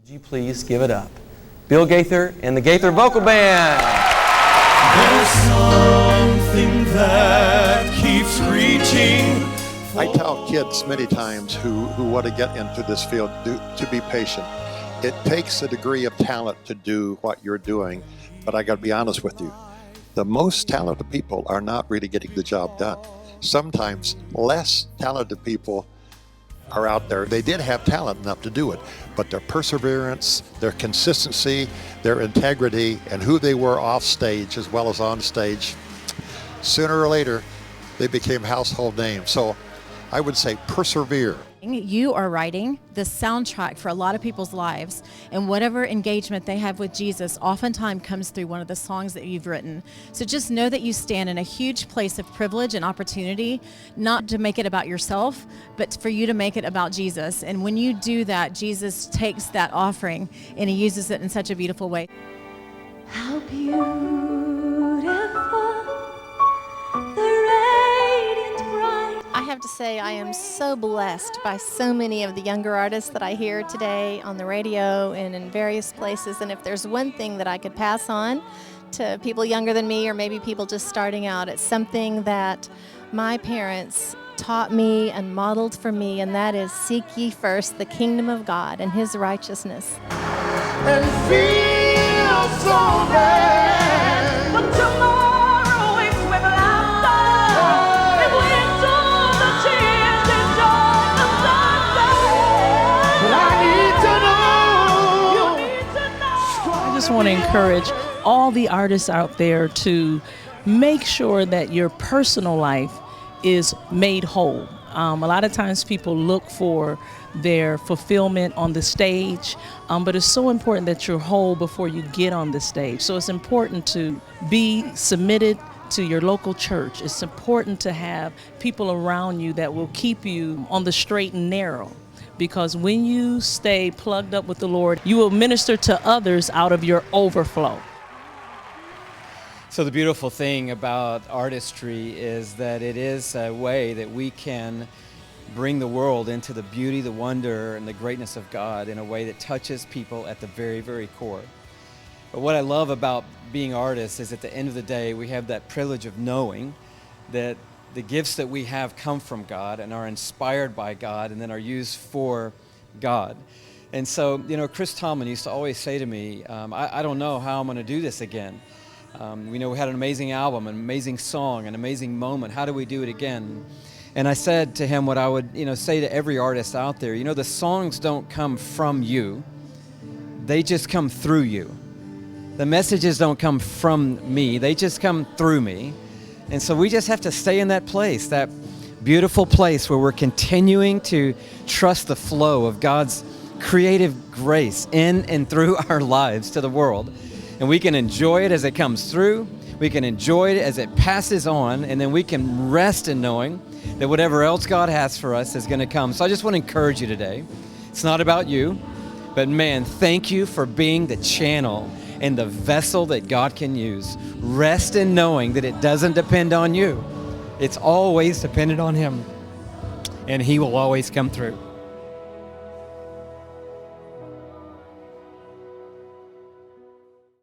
Would you please give it up? Bill Gaither and the Gaither Vocal Band. There's something that keeps reaching. I tell kids many times who want to get into this field to be patient. It takes a degree of talent to do what you're doing, but I got to be honest with you. The most talented people are not really getting the job done. Sometimes less talented people are out there. They did have talent enough to do it, but their perseverance, their consistency, their integrity, and who they were off stage as well as on stage, sooner or later, they became household names. So I would say persevere. You are writing the soundtrack for a lot of people's lives, and whatever engagement they have with Jesus oftentimes comes through one of the songs that you've written. So just know that you stand in a huge place of privilege and opportunity, not to make it about yourself, but for you to make it about Jesus. And when you do that, Jesus takes that offering and he uses it in such a beautiful way. How beautiful the radiant bright. I have to say I am so blessed by so many of the younger artists that I hear today on the radio and in various places. And if there's one thing that I could pass on to people younger than me, or maybe people just starting out, it's something that my parents taught me and modeled for me, and that is seek ye first the kingdom of God and his righteousness. And feel so bad, but tomorrow is with laughter. If we endure the tears, enjoy the sunset. But I need to know. You need to know. I just want to encourage all the artists out there to make sure that your personal life is made whole. A lot of times people look for their fulfillment on the stage, but it's so important that you're whole before you get on the stage. So it's important to be submitted to your local church. It's important to have people around you that will keep you on the straight and narrow. Because when you stay plugged up with the Lord, you will minister to others out of your overflow. So the beautiful thing about artistry is that it is a way that we can bring the world into the beauty, the wonder, and the greatness of God in a way that touches people at the very, very core. But what I love about being artists is at the end of the day, we have that privilege of knowing that the gifts that we have come from God and are inspired by God and then are used for God. And so, Chris Tomlin used to always say to me, I don't know how I'm going to do this again. We had an amazing album, an amazing song, an amazing moment. How do we do it again? And I said to him what I would, say to every artist out there, the songs don't come from you. They just come through you. The messages don't come from me. They just come through me. And so we just have to stay in that place, that beautiful place where we're continuing to trust the flow of God's creative grace in and through our lives to the world. And we can enjoy it as it comes through. We can enjoy it as it passes on. And then we can rest in knowing that whatever else God has for us is going to come. So I just want to encourage you today. It's not about you, but man, thank you for being the channel and the vessel that God can use. Rest in knowing that it doesn't depend on you. It's always dependent on Him. And He will always come through.